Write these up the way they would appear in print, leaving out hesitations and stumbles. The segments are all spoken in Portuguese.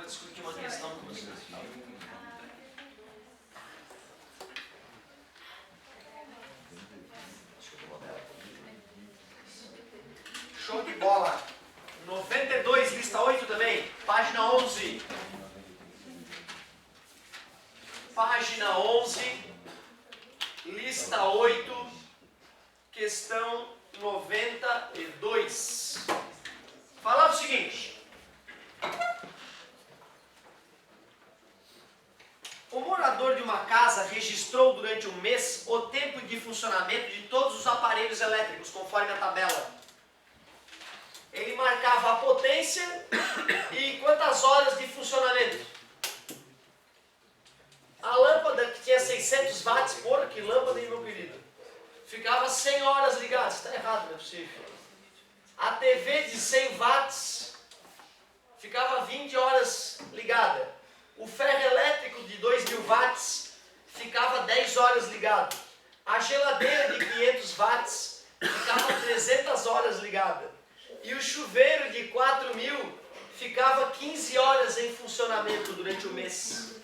discutir uma questão com vocês. Show de bola. 92, lista 8 também. Página 11. Página 11. Lista 8. Questão 92. Falava o seguinte. O morador de uma casa registrou durante um mês o tempo de funcionamento de todos os aparelhos elétricos, conforme a tabela. Ele marcava a potência e quantas horas de funcionamento. A lâmpada que tinha 600 watts, porra, que lâmpada, hein, meu querido? Ficava 100 horas ligada. Está errado, não é possível. A TV de 100 watts ficava 20 horas ligada. O ferro elétrico de 2000 watts ficava 10 horas ligado. A geladeira de 500 watts ficava 300 horas ligada. E o chuveiro de 4000 ficava 15 horas em funcionamento durante o mês.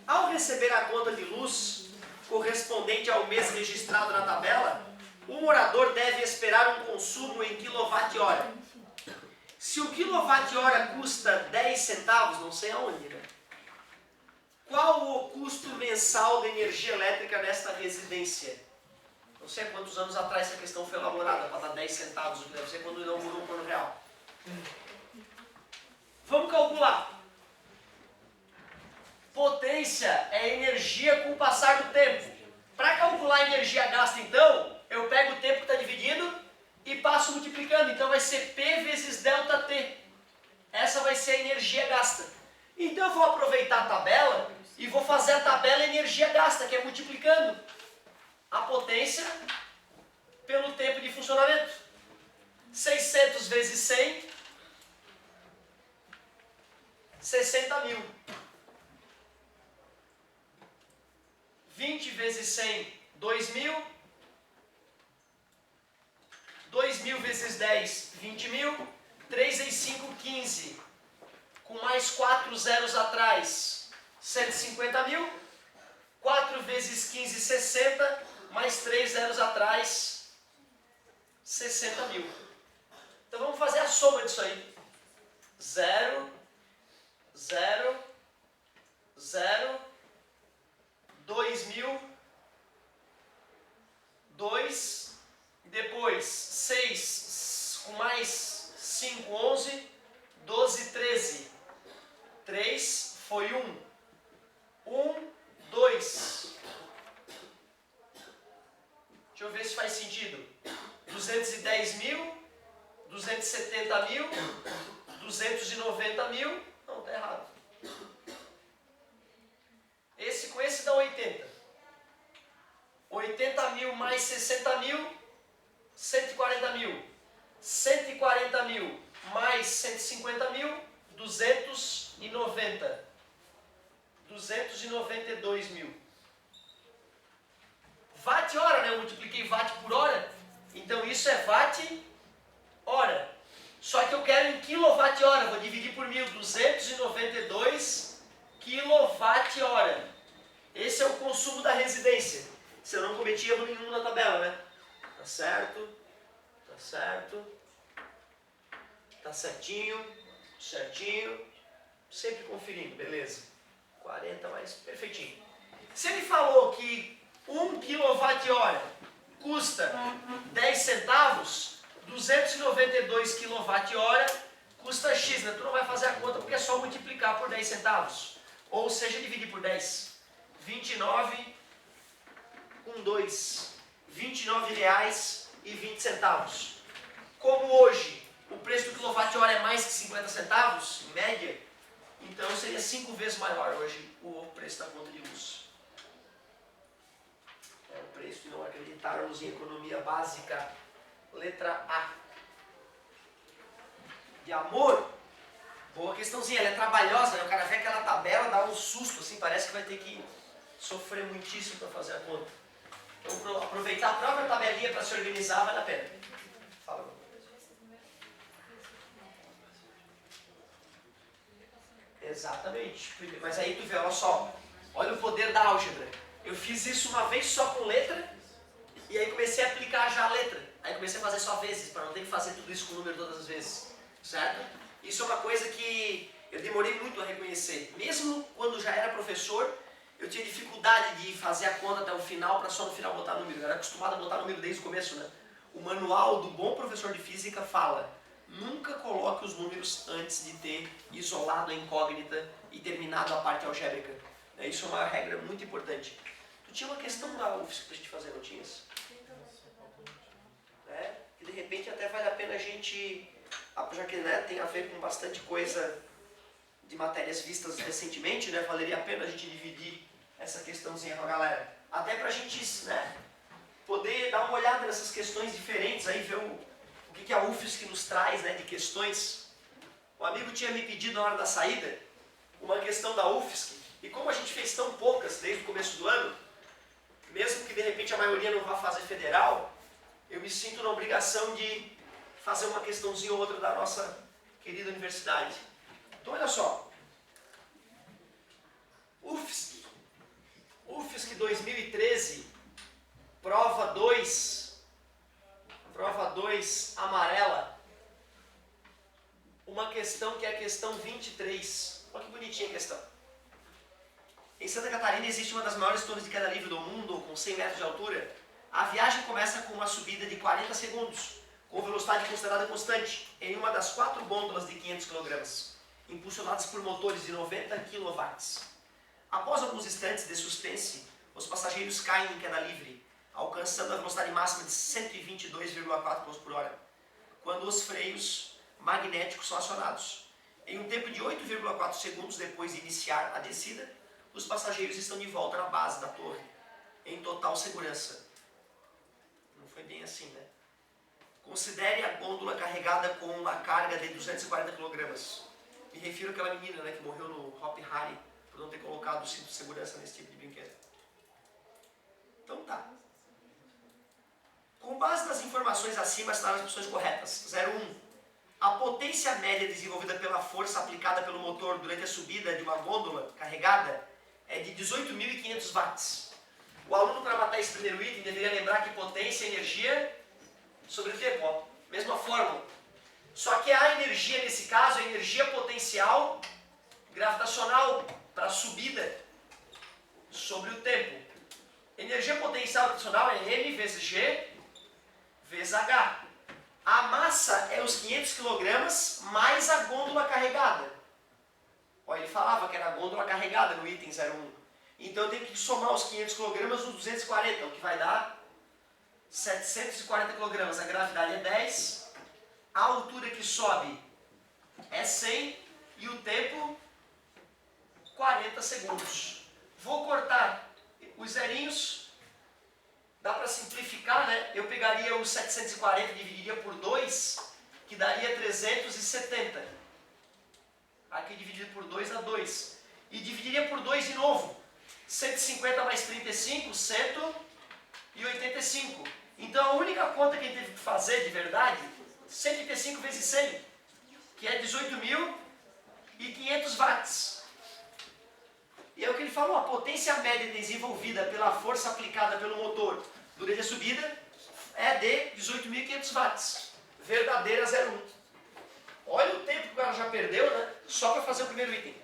Ao receber a conta de luz correspondente ao mês registrado na tabela, o morador deve esperar um consumo em quilowatt-hora. Se o quilowatt-hora custa 10 centavos, não sei aonde, né? Qual o custo mensal de energia elétrica nesta residência? Não sei há quantos anos atrás essa questão foi elaborada para dar 10 centavos, deve ser quando inaugurou o Plano Real. Vamos calcular. Potência é energia com o passar do tempo. Para calcular a energia gasta, então, eu pego o tempo que está dividido e passo multiplicando. Então vai ser P vezes ΔT. Essa vai ser a energia gasta. Então eu vou aproveitar a tabela e vou fazer a tabela energia gasta, que é multiplicando a potência pelo tempo de funcionamento. 600 vezes 100, 60.000. 20 vezes 100, 2.000. 2.000 vezes 10, 20.000. 3 vezes 5, 15. Com mais 4 zeros atrás, 150.000. 4 vezes 15, 60. Mais 3 zeros atrás, 60.000. Então vamos fazer a soma disso aí. 0, 0, 0, 2.000, 2, depois 6 com mais 5, 11, 12, 13. 3 foi 1. 1, 2. Deixa eu ver se faz sentido. 210.000, 270.000, 290.000. Não, está errado. Esse com esse dá 80. 80.000 mais 60.000, 140.000. 140.000 mais 150.000, 290. 292.000. Watt-hora, né? Eu multipliquei watt por hora. Então isso é watt-hora. Só que eu quero em quilowatt-hora. Vou dividir por 1.000. 292 quilowatt-hora. Esse é o consumo da residência. Se eu não cometi erro nenhum na tabela, né? Tá certo. Tá certo. Tá certinho. Certinho. Sempre conferindo. Beleza. 40 mais. Perfeitinho. Se ele falou que 1 kWh custa 10 centavos, 292 kWh custa X, né? Tu não vai fazer a conta porque é só multiplicar por 10 centavos. Ou seja, dividir por 10. 29 com 2. 29 reais e 20 centavos. Como hoje o preço do quilowatt-hora é mais que 50 centavos, em média, então seria 5 vezes maior hoje o preço da conta de luz. É o preço de não acreditarmos em economia básica. Letra A. De amor. Boa questãozinha, ela é trabalhosa, né? O cara vê aquela tabela, dá um susto, assim, parece que vai ter que sofrer muitíssimo para fazer a conta. Então, aproveitar a própria tabelinha para se organizar vale a pena. Fala. Exatamente. Mas aí tu vê, olha só, olha o poder da álgebra. Eu fiz isso uma vez só com letra, e aí comecei a aplicar já a letra. Aí comecei a fazer só vezes, para não ter que fazer tudo isso com número todas as vezes. Certo? Isso é uma coisa que eu demorei muito a reconhecer. Mesmo quando já era professor, eu tinha dificuldade de fazer a conta até o final, para só no final botar número. Eu era acostumado a botar número desde o começo, né? O manual do bom professor de física fala: nunca coloque os números antes de ter isolado a incógnita e terminado a parte algébrica. Isso é uma regra muito importante. Tu tinha uma questão da UFSC pra gente fazer, não tinhas? Que de repente até vale a pena a gente, já que tem a ver com bastante coisa de matérias vistas recentemente, valeria a pena a gente dividir essa questãozinha com a galera. Até pra gente poder dar uma olhada nessas questões diferentes, aí ver o que a UFSC nos traz de questões. Um amigo tinha me pedido na hora da saída uma questão da UFSC, e como a gente fez tão poucas desde o começo do ano, mesmo que de repente a maioria não vá fazer federal, eu me sinto na obrigação de fazer uma questãozinha ou outra da nossa querida universidade. Então olha só, UFSC 2013, prova 2, amarela, uma questão que é a questão 23. Olha que bonitinha a questão. Em Santa Catarina existe uma das maiores torres de queda livre do mundo, com 100 metros de altura. A viagem começa com uma subida de 40 segundos, com velocidade considerada constante, em uma das 4 gôndolas de 500 kg, impulsionadas por motores de 90 kW. Após alguns instantes de suspense, os passageiros caem em queda livre, alcançando a velocidade máxima de 122,4 km por hora, quando os freios magnéticos são acionados. Em um tempo de 8,4 segundos depois de iniciar a descida, os passageiros estão de volta na base da torre, em total segurança. Não foi bem assim, né? Considere a gôndola carregada com uma carga de 240 kg. Me refiro àquela menina que morreu no Hop Harry por não ter colocado o cinto de segurança nesse tipo de brinquedo. Então tá. Com base nas informações acima, assinaram as opções corretas. 01. A potência média desenvolvida pela força aplicada pelo motor durante a subida de uma gôndola carregada é de 18.500 watts. O aluno, para matar esse primeiro item, deveria lembrar que potência é energia sobre o tempo. Ó. Mesma fórmula. Só que a energia, nesse caso, é energia potencial gravitacional para a subida sobre o tempo. Energia potencial gravitacional é M vezes G vezes H. A massa é os 500 kg mais a gôndola carregada. Ó, ele falava que era a gôndola carregada no item 01. Então eu tenho que somar os 500 kg nos 240, o que vai dar 740 kg. A gravidade é 10, a altura que sobe é 100 e o tempo 40 segundos. Vou cortar os zerinhos. Dá para simplificar, né? Eu pegaria os 740 e dividiria por 2, que daria 370. Aqui dividido por 2 dá 2. E dividiria por 2 de novo. 150 mais 35, 185. Então a única conta que a gente teve que fazer de verdade, 185 vezes 100, que é 18.500 watts. E é o que ele falou, a potência média desenvolvida pela força aplicada pelo motor durante a subida é de 18.500 watts. Verdadeira 01. Olha o tempo que o cara já perdeu, né? Só para fazer o primeiro item.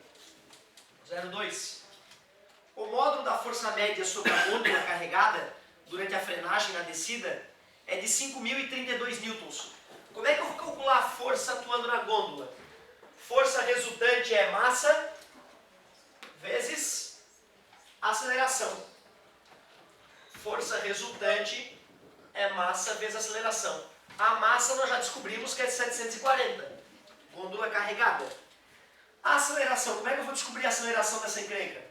02. O módulo da força média sobre a gôndola carregada durante a frenagem na descida é de 5.032 newtons. Como é que eu vou calcular a força atuando na gôndola? Força resultante é massa vezes aceleração. Força resultante é massa vezes aceleração. A massa nós já descobrimos que é de 740. Gôndola carregada. A aceleração, como é que eu vou descobrir a aceleração dessa encrenca?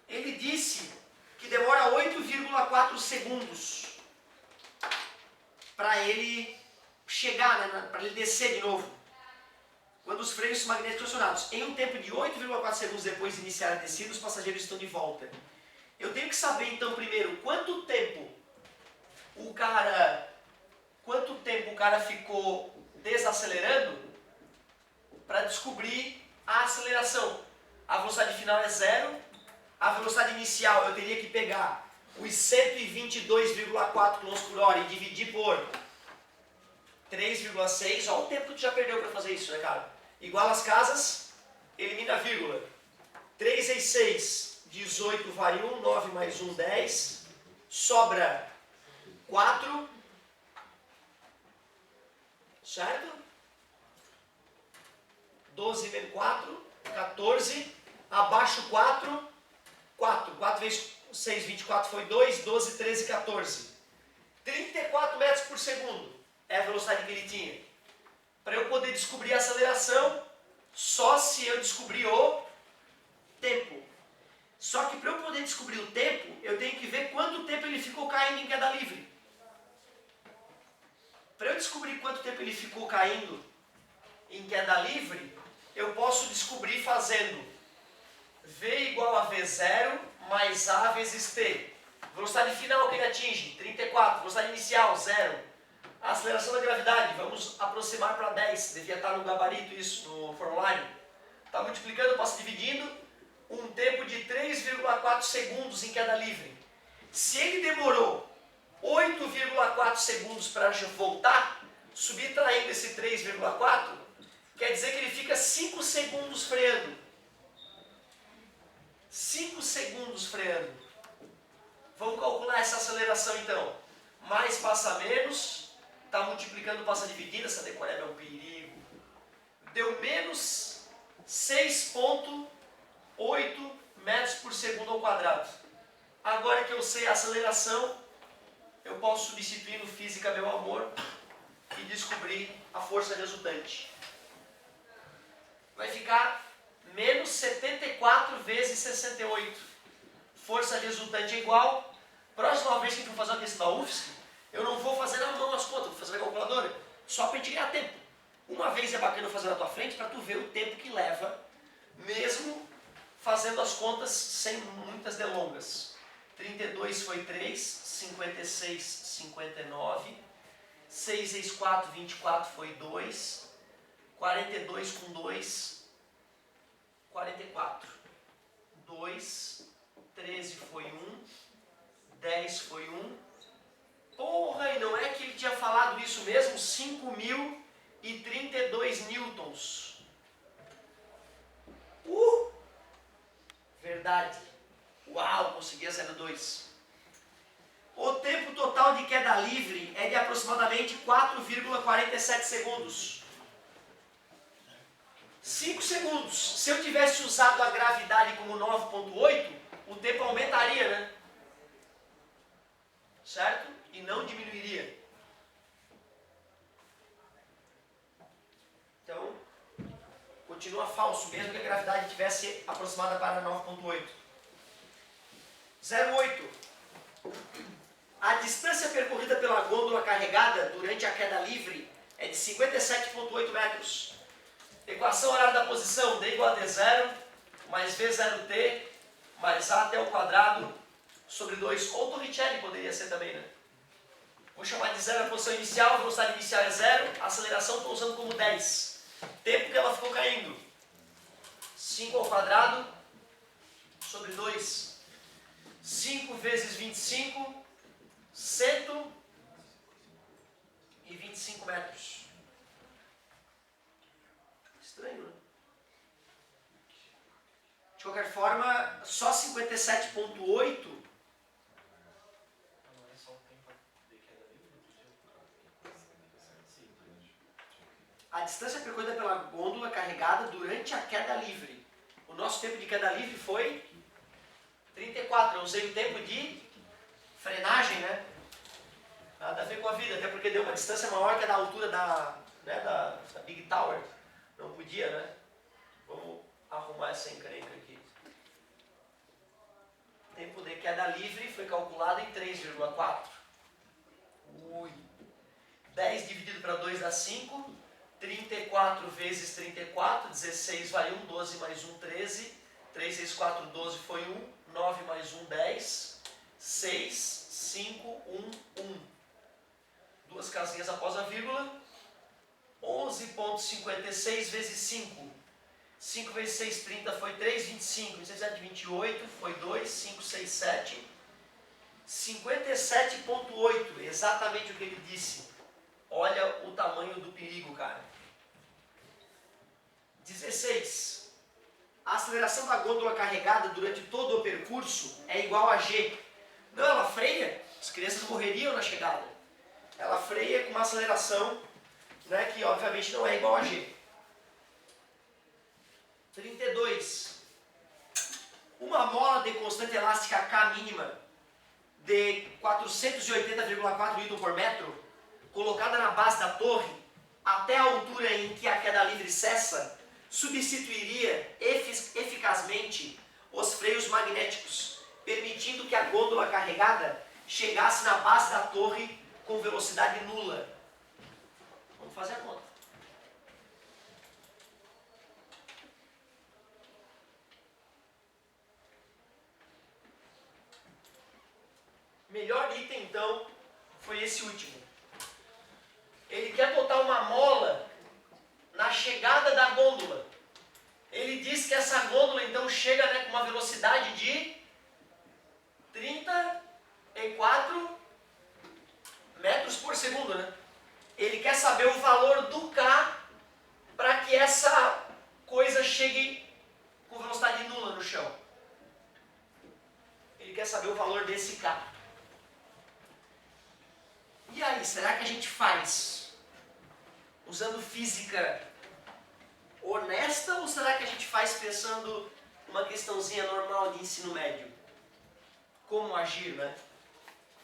Ele disse que demora 8,4 segundos para ele chegar, né, para ele descer de novo. Quando os freios magnéticos são acionados. Em um tempo de 8,4 segundos depois de iniciar a descida, os passageiros estão de volta. Eu tenho que saber, então, primeiro, quanto tempo o cara ficou desacelerando para descobrir a aceleração. A velocidade final é 0. A velocidade inicial eu teria que pegar os 122,4 km por hora e dividir por 3,6. Olha o tempo que tu já perdeu para fazer isso, né, cara? Igual as casas, elimina a vírgula. 3 vezes 6, 18 vai 1, 9 mais 1, 10. Sobra 4. Certo? 12 menos 4, 14. Abaixo 4, 4. 4 vezes 6, 24 foi 2, 12, 13, 14. 34 metros por segundo é a velocidade que ele tinha. Para eu poder descobrir a aceleração, só se eu descobrir o tempo. Só que para eu poder descobrir o tempo, eu tenho que ver quanto tempo ele ficou caindo em queda livre. Para eu descobrir quanto tempo ele ficou caindo em queda livre, eu posso descobrir fazendo V igual a V0 mais A vezes T. Velocidade final que ele atinge, 34. Velocidade inicial, 0. A aceleração da gravidade, vamos aproximar para 10. Devia estar no gabarito isso, no formulário. Está multiplicando, passa dividindo. Um tempo de 3,4 segundos em queda livre. Se ele demorou 8,4 segundos para voltar, subtraindo esse 3,4, quer dizer que ele fica 5 segundos freando. 5 segundos freando. Vamos calcular essa aceleração então. Mais passa menos. Está multiplicando, passa dividindo. Essa decoreba é um perigo. Deu menos 6,8 metros por segundo ao quadrado. Agora que eu sei a aceleração, eu posso substituir no física, meu amor, e descobrir a força resultante. Vai ficar menos 74 vezes 68. Força resultante é igual. Próxima vez que a gente for fazer uma questão da UFSC, eu não vou fazer na mão as contas, vou fazer na calculadora. Só para a gente ganhar tempo. Uma vez é bacana fazer na tua frente para tu ver o tempo que leva, mesmo fazendo as contas sem muitas delongas. 32 foi 3, 56, 59. 6 vezes 4, 24 foi 2. 42 com 2, 44. 2, 13 foi 1, 10 foi 1. Porra, e não é que ele tinha falado isso mesmo? 5.032 newtons. Verdade. Uau, consegui a 0,2. O tempo total de queda livre é de aproximadamente 4,47 segundos. 5 segundos. Se eu tivesse usado a gravidade como 9,8, o tempo aumentaria, né? Certo? E não diminuiria. Então, continua falso, mesmo que a gravidade tivesse aproximada para 9,8. 0,8. A distância percorrida pela gôndola carregada durante a queda livre é de 57,8 metros. Equação horária da posição, D igual a D0, mais V0T, mais A até o quadrado, sobre 2. Ou Torricelli poderia ser também, né? Vou chamar de 0 a posição inicial, a velocidade inicial é 0, a aceleração estou usando como 10. Tempo que ela ficou caindo. 5 ao quadrado, sobre 2. 5 vezes 25, 125 metros. Estranho, né? De qualquer forma, só 57,8. A distância percorrida pela gôndola carregada durante a queda livre. O nosso tempo de queda livre foi 34. Eu usei o tempo de frenagem, né? Nada a ver com a vida, até porque deu uma distância maior que a da altura da Big Tower. Não podia, né? Vamos arrumar essa encrenca aqui. O tempo de queda livre foi calculado em 3,4. 10 dividido para 2 dá 5. 34 vezes 34, 16 vai 1, 12 mais 1, 13. 3 vezes 4, 12 foi 1. 9 mais 1, 10. 6, 5, 1, 1. Duas casinhas após a vírgula. 11,56 vezes 5. 5 vezes 6, 30 foi 3, 25, 27, 28, foi 2, 5, 6, 7. 57,8, exatamente o que ele disse. Olha o tamanho do perigo, cara. 16. A aceleração da gôndola carregada durante todo o percurso é igual a G. Não, ela freia. As crianças morreriam na chegada. Ela freia com uma aceleração, né, que obviamente não é igual a G. 32. Uma mola de constante elástica K mínima de 480,4 Newton por metro, colocada na base da torre, até a altura em que a queda livre cessa, substituiria eficazmente os freios magnéticos, permitindo que a gôndola carregada chegasse na base da torre com velocidade nula. Vamos fazer a conta. Melhor item, então, foi esse último. Ele quer botar uma mola na chegada da gôndola. Ele diz que essa gôndola, então, chega, né, com uma velocidade de 34 metros por segundo, né? Ele quer saber o valor do K para que essa coisa chegue com velocidade nula no chão. Ele quer saber o valor desse K. E aí, será que a gente faz usando física honesta ou será que a gente faz pensando uma questãozinha normal de ensino médio? Como agir, né?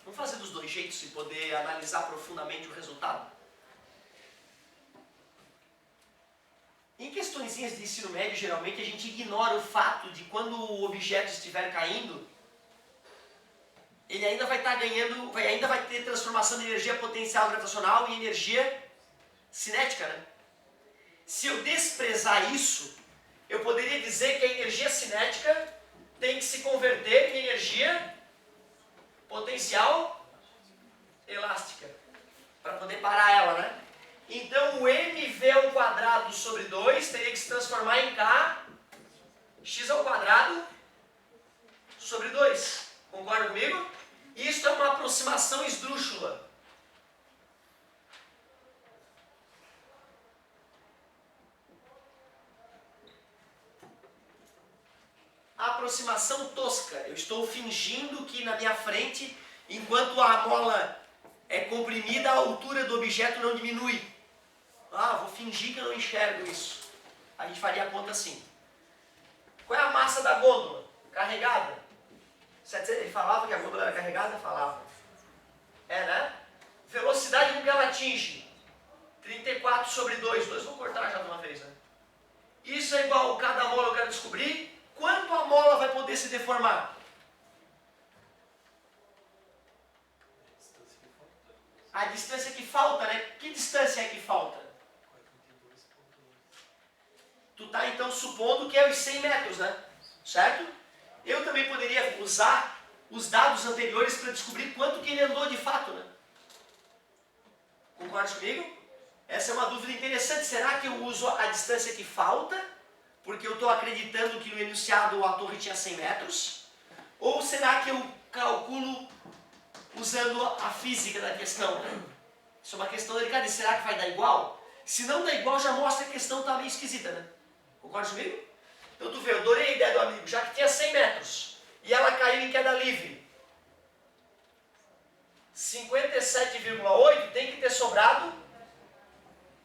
Vamos fazer dos dois jeitos e poder analisar profundamente o resultado? Em questõezinhas de ensino médio, geralmente a gente ignora o fato de quando o objeto estiver caindo, ele ainda vai estar ganhando, ainda vai ter transformação de energia potencial gravitacional em energia cinética, né? Se eu desprezar isso, eu poderia dizer que a energia cinética tem que se converter em energia potencial elástica, para poder parar ela, né? Então o mv ao quadrado sobre 2 teria que se transformar em k x ao quadrado sobre 2. Concorda comigo? Isso é uma aproximação esdrúxula. A aproximação tosca. Eu estou fingindo que na minha frente, enquanto a mola é comprimida, a altura do objeto não diminui. Ah, vou fingir que eu não enxergo isso. A gente faria a conta assim. Qual é a massa da gôndola? Carregada. Ele falava que a gôndola era carregada? Falava. É, né? Velocidade com que ela atinge. 34 sobre 2. 2 vou cortar já de uma vez, né? Isso é igual a cada mola eu quero descobrir. Quanto a mola vai poder se deformar? A distância que falta, né? Que distância é que falta? Tu tá então supondo que é os 100 metros, né? Certo? Eu também poderia usar os dados anteriores para descobrir quanto que ele andou de fato, né? Concorda comigo? Essa é uma dúvida interessante. Será que eu uso a distância que falta, porque eu estou acreditando que no enunciado a torre tinha 100 metros? Ou será que eu calculo usando a física da questão? Isso é uma questão delicada. E será que vai dar igual? Se não dá igual, já mostra que a questão está meio esquisita, né? Concorda comigo? Então tu vê, eu adorei a ideia do amigo, já que tinha 100 metros e ela caiu em queda livre. 57,8 tem que ter sobrado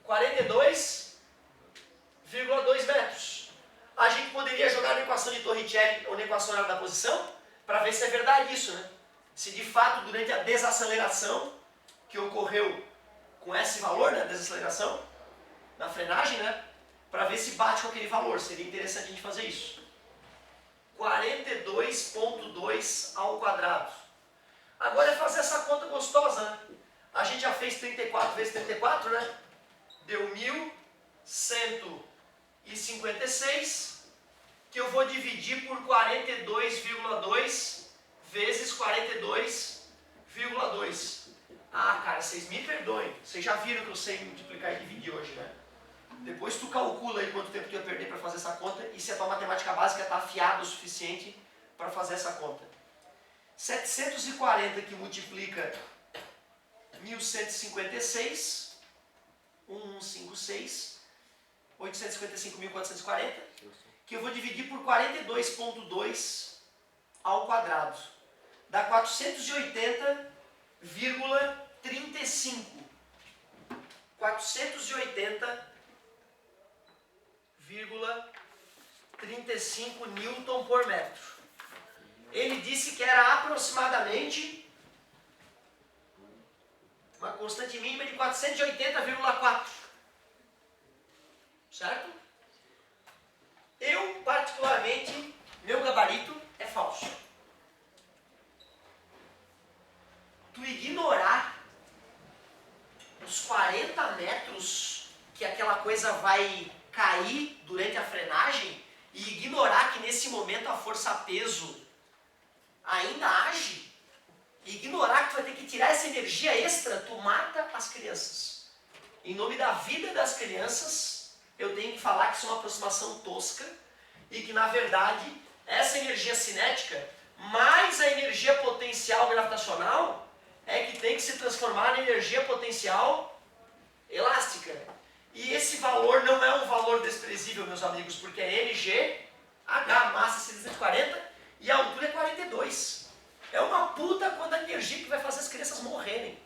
42,2 metros. A gente poderia jogar na equação de Torricelli ou na equação da posição para ver se é verdade isso, né? Se de fato durante a desaceleração que ocorreu com esse valor, né, desaceleração, na frenagem, né? Para ver se bate com aquele valor. Seria interessante a gente fazer isso. 42,2 ao quadrado. Agora é fazer essa conta gostosa, né? A gente já fez 34 vezes 34, né? Deu 1.156, que eu vou dividir por 42,2 vezes 42,2. Ah, cara, vocês me perdoem. Vocês já viram que eu sei multiplicar e dividir hoje, né? Depois tu calcula aí quanto tempo tu ia perder para fazer essa conta e se a tua matemática básica está afiada o suficiente para fazer essa conta. 740 que multiplica 1156, 1156, 855.440, que eu vou dividir por 42,2 ao quadrado. Dá 480,35. 480,35 Newton por metro. Ele disse que era aproximadamente uma constante mínima de 480,4. Certo? Eu, particularmente, meu gabarito é falso. Tu ignorar os 40 metros que aquela coisa vai cair durante a frenagem e ignorar que nesse momento a força-peso ainda age, e ignorar que tu vai ter que tirar essa energia extra, tu mata as crianças. Em nome da vida das crianças, eu tenho que falar que isso é uma aproximação tosca e que na verdade essa energia cinética mais a energia potencial gravitacional é que tem que se transformar em energia potencial elástica. E esse valor não é um valor desprezível, meus amigos, porque é NGH, massa 740 e a altura é 42. É uma puta quanta energia que vai fazer as crianças morrerem.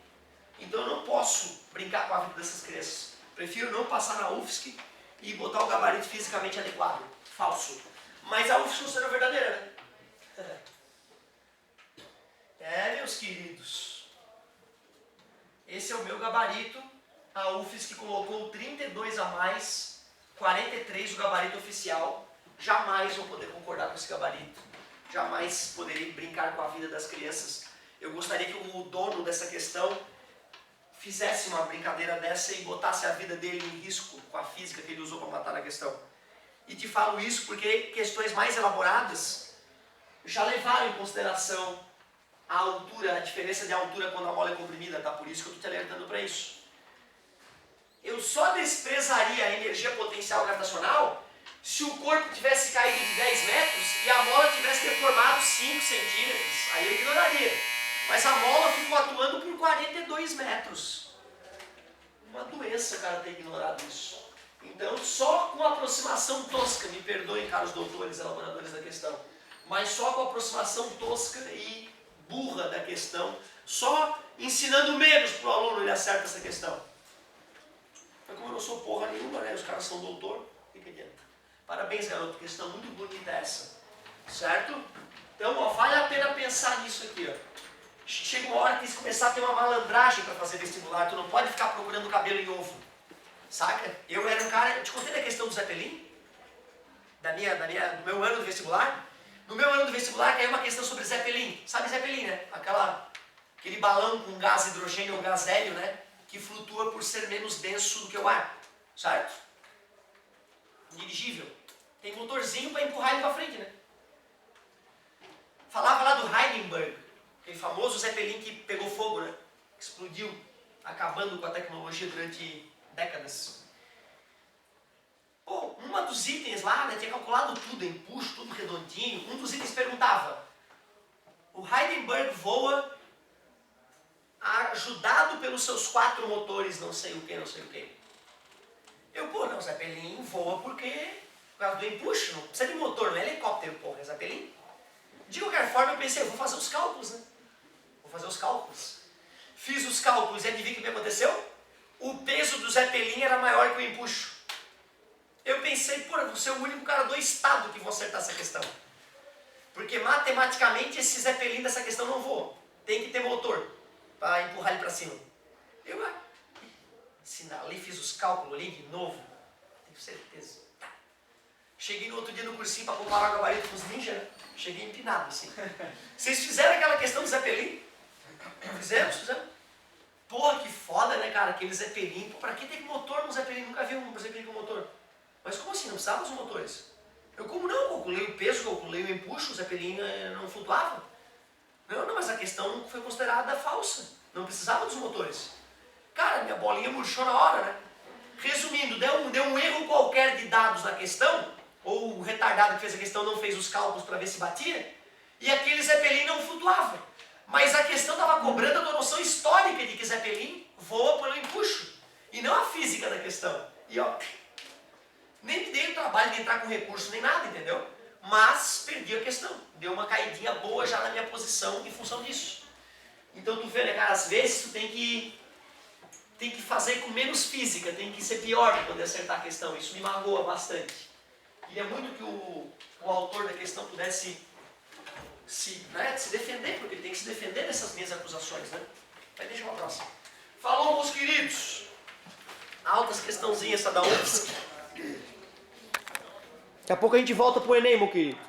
Então eu não posso brincar com a vida dessas crianças. Prefiro não passar na UFSC e botar o gabarito fisicamente adequado. Falso. Mas a UFSC não será verdadeira, né? Meus queridos. Esse é o meu gabarito. A UFSC colocou 32 a mais, 43 o gabarito oficial. Jamais vou poder concordar com esse gabarito. Jamais poderei brincar com a vida das crianças. Eu gostaria que o dono dessa questão fizesse uma brincadeira dessa e botasse a vida dele em risco com a física que ele usou para matar na questão. E te falo isso porque questões mais elaboradas já levaram em consideração a altura, a diferença de altura quando a mola é comprimida, tá? Por isso que eu estou te alertando para isso. Eu só desprezaria a energia potencial gravitacional se o corpo tivesse caído de 10 metros e a mola tivesse deformado 5 centímetros. Aí eu ignoraria. Mas a mola ficou atuando por 42 metros. Uma doença o cara ter ignorado isso. Então, só com aproximação tosca, me perdoem, caros doutores, elaboradores da questão, mas só com aproximação tosca e burra da questão, só ensinando menos para o aluno ele acerta essa questão. Mas como eu não sou porra nenhuma, né? Os caras são doutor, o que adianta? Parabéns, garoto, questão muito bonita essa. Certo? Então, ó, vale a pena pensar nisso aqui, ó. Chega uma hora que tem que começar a ter uma malandragem para fazer vestibular. Tu não pode ficar procurando cabelo em ovo. Saca? Eu era um cara... Eu te contei da questão do Zeppelin? Do meu ano do vestibular? No meu ano do vestibular caiu uma questão sobre Zeppelin. Sabe Zeppelin, né? Aquele balão com gás hidrogênio ou gás hélio, né? Que flutua por ser menos denso do que o ar. Certo? Dirigível. Tem motorzinho para empurrar ele para frente, né? Falava lá do Hindenburg, aquele famoso Zeppelin que pegou fogo, né? Explodiu, acabando com a tecnologia durante décadas. Pô, um dos itens lá, né, tinha calculado tudo, empuxo, tudo redondinho. Um dos itens perguntava: o Hindenburg voa ajudado pelos seus 4 motores, não sei o que, não sei o que. O Zeppelin voa por causa do empuxo, não precisa de motor, não é helicóptero, porra, é Zeppelin. De qualquer forma, eu pensei, vou fazer os cálculos, né? Vou fazer os cálculos. Fiz os cálculos e adivinha o que me aconteceu? O peso do Zeppelin era maior que o empuxo. Eu pensei, pô, eu vou ser o único cara do estado que vou acertar essa questão. Porque matematicamente esse Zeppelin dessa questão não voa. Tem que ter motor para empurrar ele para cima. Eu assinalei, fiz os cálculos ali de novo. Tenho certeza. Cheguei no outro dia no cursinho para comparar o gabarito com os ninjas, né? Cheguei empinado assim. Vocês fizeram aquela questão do Zeppelin? Fizeram? Porra, que foda, né, cara? Aquele Zeppelin. Pô, pra que tem motor no Zeppelin? Nunca vi um Zeppelin com motor. Mas como assim? Não precisava dos motores? Eu como não? Calculei o peso, calculei o empuxo, o Zeppelin não flutuava. Não, mas a questão foi considerada falsa. Não precisava dos motores. Cara, minha bolinha murchou na hora, né? Resumindo, deu um erro qualquer de dados na questão, ou o retardado que fez a questão não fez os cálculos para ver se batia, e aquele Zeppelin não flutuava. Mas a questão estava cobrando a tua noção histórica de que Zeppelin voa pelo empuxo, e não a física da questão. E ó, nem me dei o trabalho de entrar com recurso nem nada, entendeu? Mas perdi a questão. Deu uma caidinha boa já na minha posição em função disso. Então tu vê, né, cara, às vezes tu tem que fazer com menos física, tem que ser pior para poder acertar a questão. Isso me magoa bastante. Queria muito que o autor da questão pudesse se defender, porque ele tem que se defender dessas minhas acusações, né? Mas deixa uma próxima. Falou, meus queridos. Altas questãozinhas essa da UFSC. Daqui a pouco a gente volta pro Enem, meu querido.